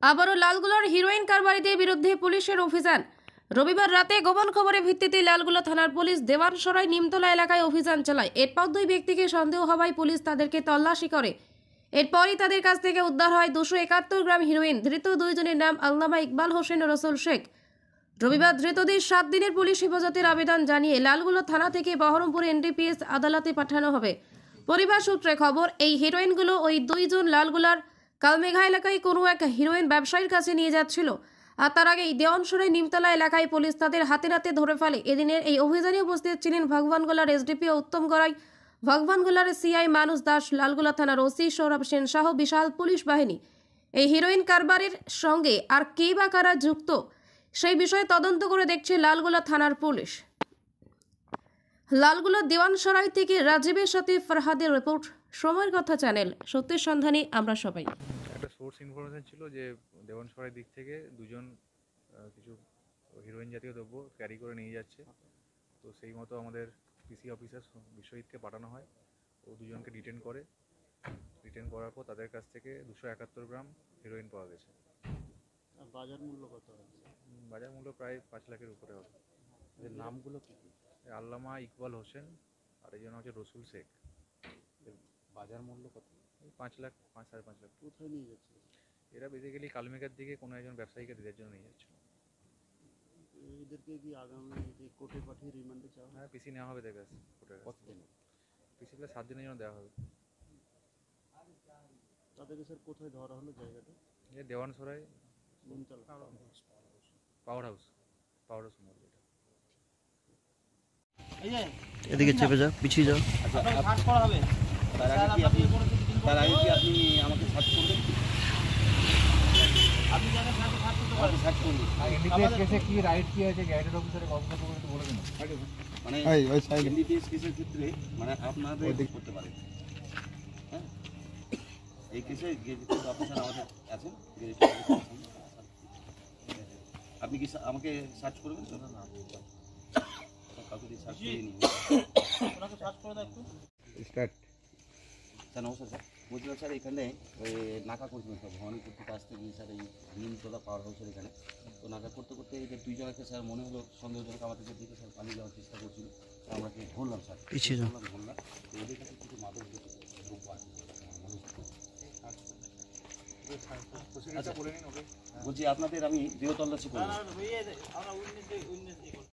আবারও লালগোলার হিরোইন কারবারিদের বিরুদ্ধে পুলিশের অভিযান। রবিবার রাতে গোপন খবরের ভিত্তিতে লালগোলা থানার পুলিশ দেওয়ানসরাই নিমতলা এলাকায় অভিযান চালায়। এরপর দুই ব্যক্তিকে সন্দেহ হওয়ায় পুলিশ তাদেরকে তল্লাশি করে। এরপরই তাদের কাছ থেকে উদ্ধার হয় 271 গ্রাম হিরোইন। ধৃত দুইজনের নাম আল্লামা ইকবাল হোসেন ও রসুল শেখ। রবিবার ধৃতদের 7 দিনের পুলিশ হেফাজতের আবেদন জানিয়ে লালগোলা থানা থেকে বহরমপুর এনডিপিএস আদালতে পাঠানো হবে। পরিবার সূত্রে খবর, এই হিরোইনগুলো ওই দুইজন লালগোলার কালমেঘা এলাকায় কোনো এক হিরোইন ব্যবসায়ীর কাছে নিয়ে যাচ্ছিল। আর তার আগেই দেওয়ানসরাই নিমতলা এলাকায় পুলিশ তাদের হাতে নাতে ধরে ফেলে। এদিনের এই অভিযানে উপস্থিত ছিলেন ভগবানগোলার এসডিপিও উত্তম গড়াই, ভগবানগোলার সিআই মানুষ দাস, লালগোলা থানার ওসি সৌরভ সেন সহ বিশাল পুলিশ বাহিনী। এই হিরোইন কারবারের সঙ্গে আর কে বা কারা যুক্ত সেই বিষয়ে তদন্ত করে দেখছে লালগোলা থানার পুলিশ। লালগোলা দেওয়ানসরাই থেকে রাজীবের সাথে ফরহাদের রিপোর্ট, সময়ের কথা চ্যানেল। সত্যের সন্ধানে আমরা সবাই। একটা সোর্স ইনফরমেশন ছিল যে দেওয়ানসরাই দিক থেকে দুজন কিছু হিরোইন জাতীয় দ্রব্য ক্যারি করে নিয়ে যাচ্ছে। তো সেই মতো আমাদের পিসি অফিসার বিশ্বজিৎকে পাঠানো হয়। ও দুজনকে ডিটেন করার পর তাদের কাছ থেকে 271 গ্রাম হিরোইন পাওয়া গেছে। বাজার মূল্য কত হবে? বাজার মূল্য প্রায় 5 লাখের উপরে হবে। এর নামগুলো কি কি? আল্লামা ইকবাল হোসেন আর একজন হচ্ছে রসুল শেখ। এর বাজার মূল্য কত? 5 লাখ 5.5 লাখ। কোথায় নিয়ে যাচ্ছে? এরা বেসিক্যালি কালমেঘার দিকে কোনো একজন ব্যবসায়ীকে দেওয়ার জন্য নিয়ে যাচ্ছে। এদেরকে কি আগামী যে কোর্টে পাঠিয়ে রিমান্ডে চাওয়া হবে? হ্যাঁ, পিসি নেওয়া হবে তাদের কাছে। কতদিন? পিসি 7 দিনের জন্য দেওয়া হবে। তাদেরকে স্যার কোথায় ধরা হলো জায়গাটা? দেওয়ানসরাই নিমতলা পাওয়ার হাউস মোড় যেটা। এদিকে চেপে যাও, পিছিয়ে যাও। তার আগে কি আপনি আমাকে সার্চ করবেন? আপনি সার্চ করবেন। এনডিপিএস কেসে কি রাইট কি আছে গ্যাজেট অফিসারে কমপ্লেন করে একটু বলে দিন। মানে এনডিপিএস কেসের ক্ষেত্রে মানে আপনাদের করতে পারেন। হ্যাঁ, এই কেসে গেজেট অফিসার আমাদের আছেন। আপনি কি আমাকে সার্চ করবেন? না, কাউকে দিয়ে সার্চ করে নিন। ওনাকে সার্চ করে দাও একটু। স্টার্ট। স্যার নমস্কার স্যার। বলছিলাম স্যার এখানে নাকা করছিলাম স্যার ভবানীপুর থেকে আসতে গিয়ে স্যার এই নিমতলা পাওয়ার হাউসের এখানে। তো নাকা করতে করতে এই যে দুইজনকে স্যার মনে হলো সন্দেহজনক আমাদের দিকে স্যার পালিয়ে যাওয়ার চেষ্টা করছিল। আমরা ধরলাম স্যার, পিছিয়ে যাও। ধরলাম। তো ওদের কাছে কিছু মাদক দ্রব্য আছে। বলছি আপনাদের আমি দেহ তল্লাশি করবো।